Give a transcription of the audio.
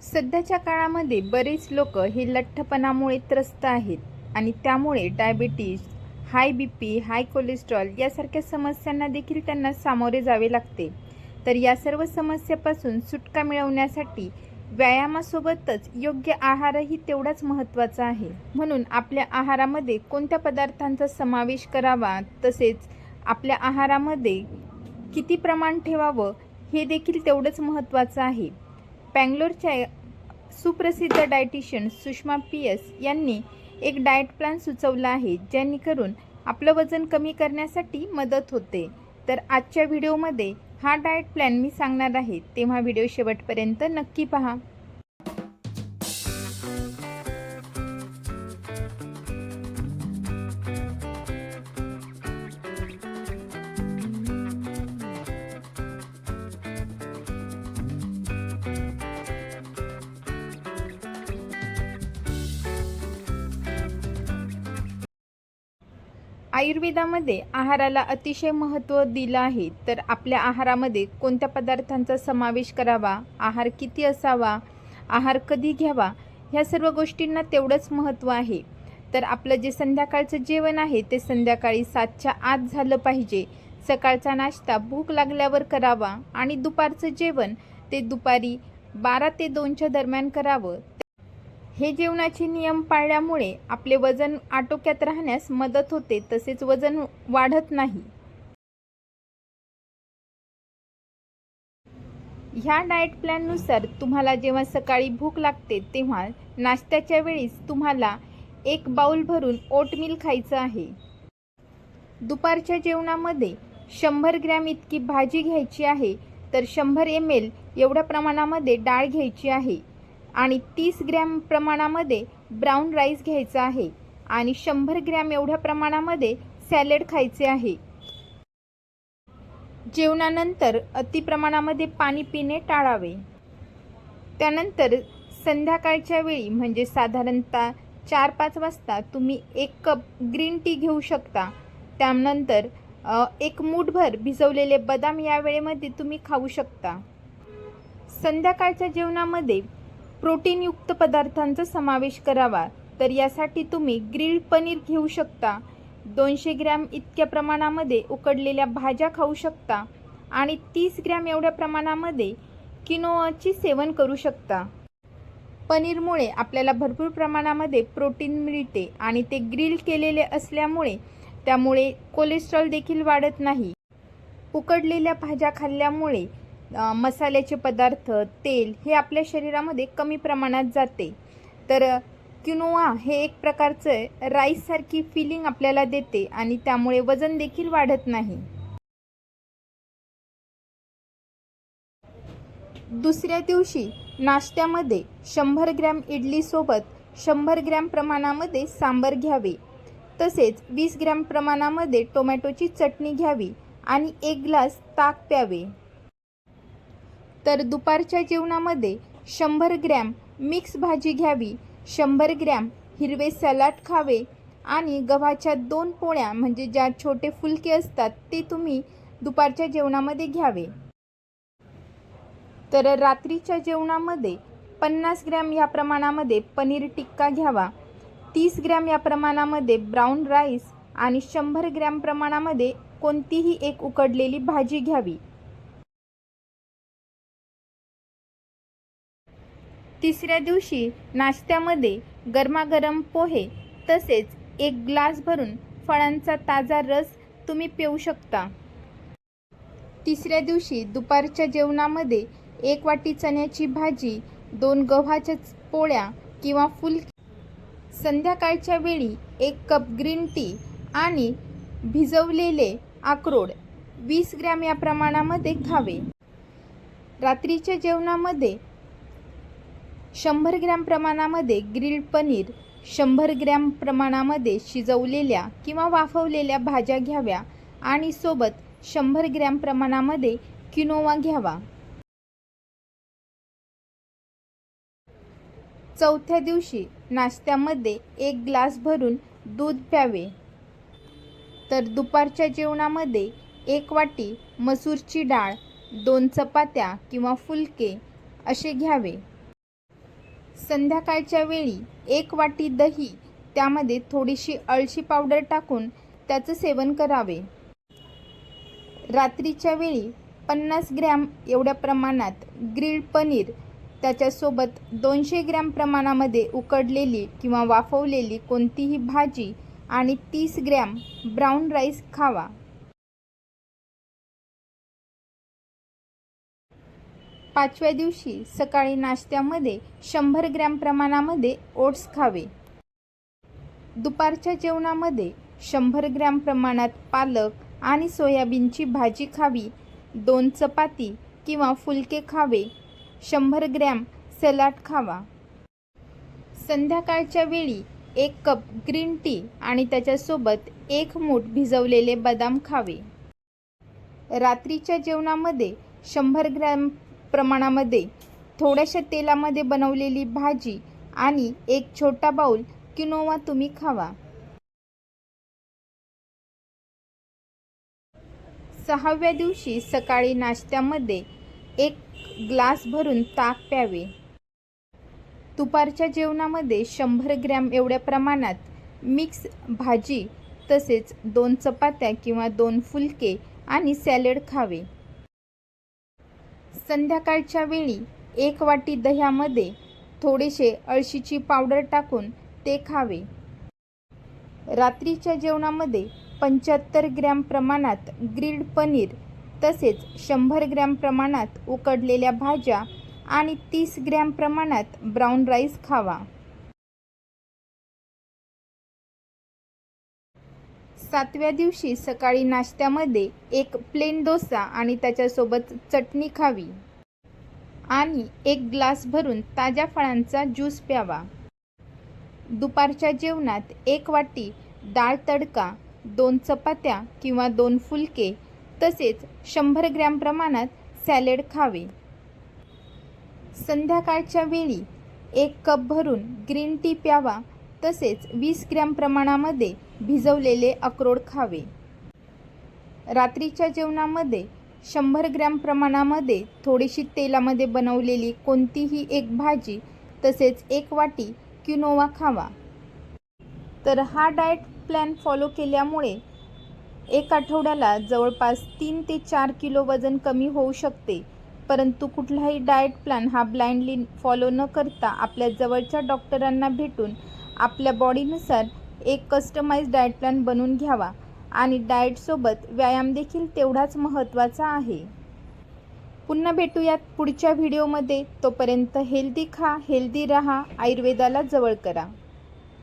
सध्याच्या काळामध्ये बरेच लोक हे लठ्ठपणामुळे त्रस्त आहेत आणि त्यामुळे डायबिटीज, हाय बीपी, हाय कोलेस्ट्रॉल यासारख्या समस्यांना देखील त्यांना सामोरे जावे लागते। तर या सर्व समस्यापासून सुटका मिळवण्यासाठी व्यायामासोबतच योग्य आहारही तेवढाच महत्त्वाचा आहे। म्हणून आपल्या आहारामध्ये कोणत्या पदार्थांचा समावेश करावा, तसेच आपल्या आहारामध्ये किती प्रमाण ठेवावं हे देखील तेवढंच महत्त्वाचं आहे। बँगलोरच्या सुप्रसिद्ध डायटिशियन सुषमा पी.एस. यांनी एक डाएट प्लॅन सुचवला आहे, जेणेकरून आपलं वजन कमी करण्यासाठी मदत होते। तर आजच्या व्हिडिओमध्ये हा डाएट प्लॅन मी सांगणार आहे, तेव्हा व्हिडिओ शेवटपर्यंत नक्की पहा। आयुर्वेदामध्ये आहाराला अतिशय महत्त्व दिलं आहे। तर आपल्या आहारामध्ये कोणत्या पदार्थांचा समावेश करावा, आहार किती असावा, आहार कधी घ्यावा, ह्या सर्व गोष्टींना तेवढंच महत्त्व आहे। तर आपलं जे संध्याकाळचं जेवण आहे ते संध्याकाळी 7च्या आत झालं पाहिजे। सकाळचा नाश्ता भूक लागल्यावर करावा आणि दुपारचं जेवण ते दुपारी 12 ते 2च्या दरम्यान करावं। हे जेवणाचे नियम पाळल्यामुळे आपले वजन आटोक्यात राहण्यास मदत होते, तसेच वजन वाढत नाही। ह्या डाएट प्लॅननुसार तुम्हाला जेव्हा सकाळी भूक लागते तेव्हा नाश्त्याच्या वेळीस तुम्हाला 1 बाउल भरून ओटमील खायचं आहे। दुपारच्या जेवणामध्ये 100 ग्रॅम इतकी भाजी घ्यायची आहे, तर 100 ml एवढ्या प्रमाणामध्ये डाळ घ्यायची आहे आणि 30 ग्रॅम प्रमाणामध्ये ब्राऊन राईस घ्यायचा आहे आणि 100 ग्रॅम एवढ्या प्रमाणामध्ये सॅलड खायचे आहे। जेवणानंतर अति प्रमाणामध्ये पाणी पिणे टाळावे। त्यानंतर संध्याकाळच्या वेळी म्हणजे साधारणतः 4-5 वाजता तुम्ही 1 कप ग्रीन टी घेऊ शकता। त्यानंतर 1 मूठभर भिजवलेले बदाम या वेळेमध्ये तुम्ही खाऊ शकता। संध्याकाळच्या जेवणामध्ये प्रोटीनयुक्त पदार्थांचा समावेश करावा। तर यासाठी तुम्ही ग्रिल्ड पनीर घेऊ शकता, 200 ग्रॅम इतक्या प्रमाणामध्ये उकडलेल्या भाज्या खाऊ शकता आणि 30 ग्रॅम एवढ्या प्रमाणामध्ये किनोआचे सेवन करू शकता। पनीरमुळे आपल्याला भरपूर प्रमाणामध्ये प्रोटीन मिळते आणि ते ग्रिल केलेले असल्यामुळे त्यामुळे कोलेस्ट्रॉल देखील वाढत नाही। उकडलेल्या भाज्या खाल्ल्यामुळे मसाल्याचे पदार्थ, तेल हे आपल्या शरीरामध्ये कमी प्रमाणात जाते। तर किनोआ हे एक प्रकारचं राईससारखी फिलिंग आपल्याला देते आणि त्यामुळे वजन देखील वाढत नाही। दुसऱ्या दिवशी नाश्त्यामध्ये 100 ग्रॅम इडलीसोबत 100 ग्रॅम प्रमाणामध्ये सांबार घ्यावे, तसेच 20 ग्रॅम प्रमाणामध्ये टोमॅटोची चटणी घ्यावी आणि 1 ग्लास ताक प्यावे। तर दुपारच्या जेवणामध्ये 100 ग्रॅम मिक्स भाजी घ्यावी, 100 ग्रॅम हिरवे सलाड खावे आणि गव्हाच्या 2 पोळ्या म्हणजे ज्या छोटे फुलके असतात ते तुम्ही दुपारच्या जेवणामध्ये घ्यावे। तर रात्रीच्या जेवणामध्ये 50 ग्रॅम या प्रमाणामध्ये पनीर टिक्का घ्यावा, 30 ग्रॅम या प्रमाणामध्ये ब्राऊन राईस आणि 100 ग्रॅम प्रमाणामध्ये कोणतीही एक उकडलेली भाजी घ्यावी। तिसऱ्या दिवशी नाश्त्यामध्ये गरमागरम पोहे तसेच 1 ग्लास भरून फळांचा ताजा रस तुम्ही पिऊ शकता। तिसऱ्या दिवशी दुपारच्या जेवणामध्ये 1 वाटी चण्याची भाजी, 2 गव्हाच्या पोळ्या किंवा फुलके, संध्याकाळच्या वेळी 1 कप ग्रीन टी आणि भिजवलेले अक्रोड 20 ग्रॅम या प्रमाणामध्ये खावे। रात्रीच्या जेवणामध्ये 100 ग्रॅम प्रमाणामध्ये ग्रिल्ड पनीर, 100 ग्रॅम प्रमाणामध्ये शिजवलेल्या किंवा वाफवलेल्या भाज्या घ्याव्या आणि सोबत 100 ग्रॅम प्रमाणामध्ये किनोआ घ्यावा। चौथ्या दिवशी नाश्त्यामध्ये 1 ग्लास भरून दूध प्यावे। तर दुपारच्या जेवणामध्ये 1 वाटी मसूरची डाळ, 2 चपात्या किंवा फुलके असे घ्यावे। संध्याकाळच्या वेळी 1 वाटी दही, त्यामध्ये थोडीशी अळशी पावडर टाकून त्याचं सेवन करावे. रात्रीच्या वेळी 50 ग्रॅम एवढ्या प्रमाणात ग्रिल्ड पनीर, त्याच्यासोबत 200 ग्रॅम प्रमाणामध्ये उकडलेली किंवा वाफवलेली कोणतीही भाजी आणि 30 ग्रॅम ब्राऊन राईस खावा. पाचव्या दिवशी सकाळी नाश्त्यामध्ये 100 ग्रॅम प्रमाणामध्ये ओट्स खावे. दुपारच्या जेवणामध्ये 100 ग्रॅम प्रमाणात पालक आणि सोयाबीनची भाजी खावी. 2 चपाती किंवा फुलके खावे. 100 ग्रॅम सलाड खावा. संध्याकाळच्या वेळी 1 कप ग्रीन टी आणि त्याच्यासोबत 1 मूठ भिजवलेले बदाम खावे. रात्रीच्या जेवणामध्ये 100 ग्रॅम प्रमाणामध्ये थोड्याशा तेलामध्ये बनवलेली भाजी आणि 1 छोटा बाउल किनोवा तुम्ही खावा. 6व्या दिवशी सकाळी नाश्त्यामध्ये 1 ग्लास भरून ताक प्यावे. दुपारच्या जेवणामध्ये 100 ग्रॅम एवढ्या प्रमाणात मिक्स भाजी, तसेच 2 चपात्या किंवा 2 फुलके आणि सॅलड खावे. संध्याकाळच्या वेळी 1 वाटी दह्यामध्ये थोडेसे अळशीची पावडर टाकून ते खावे. रात्रीच्या जेवणामध्ये 75 ग्रॅम प्रमाणात ग्रिल्ड पनीर, तसेच 100 ग्रॅम प्रमाणात उकडलेल्या भाज्या आणि 30 ग्रॅम प्रमाणात ब्राऊन राईस खावा. 7व्या दिवशी सकाळी नाश्त्यामध्ये 1 प्लेन डोसा आणि त्याच्यासोबत चटणी खावी आणि 1 ग्लास भरून ताज्या फळांचा ज्यूस प्यावा. दुपारच्या जेवणात 1 वाटी डाळ तडका, 2 चपात्या किंवा 2 फुलके, तसेच 100 ग्रॅम प्रमाणात सॅलड खावे. संध्याकाळच्या वेळी 1 कप भरून ग्रीन टी प्यावा, तसेच 20 ग्रॅम प्रमाणामध्ये भिजवलेले अक्रोड खावे. रात्रीच्या जेवणामध्ये 100 ग्रॅम प्रमाणामध्ये थोडीशी तेलामध्ये बनवलेली कोणतीही 1 भाजी, तसेच 1 वाटी किनोवा खावा. तर हा डाएट प्लॅन फॉलो केल्यामुळे 1 आठवड्याला जवळपास 3 ते 4 किलो वजन कमी होऊ शकते. परंतु कुठलाही डाएट प्लॅन हा ब्लाइंडली फॉलो न करता आपल्या जवळच्या डॉक्टरांना भेटून आपल्या बॉडीनुसार एक कस्टमाइज डाएट प्लॅन बनवून घ्यावा आणि डाएटसोबत व्यायाम देखील तेवढाच महत्त्वाचा आहे. पुन्हा भेटूयात पुढच्या व्हिडिओमध्ये. तोपर्यंत हेल्दी खा, हेल्दी राहा, आयुर्वेदाला जवळ करा.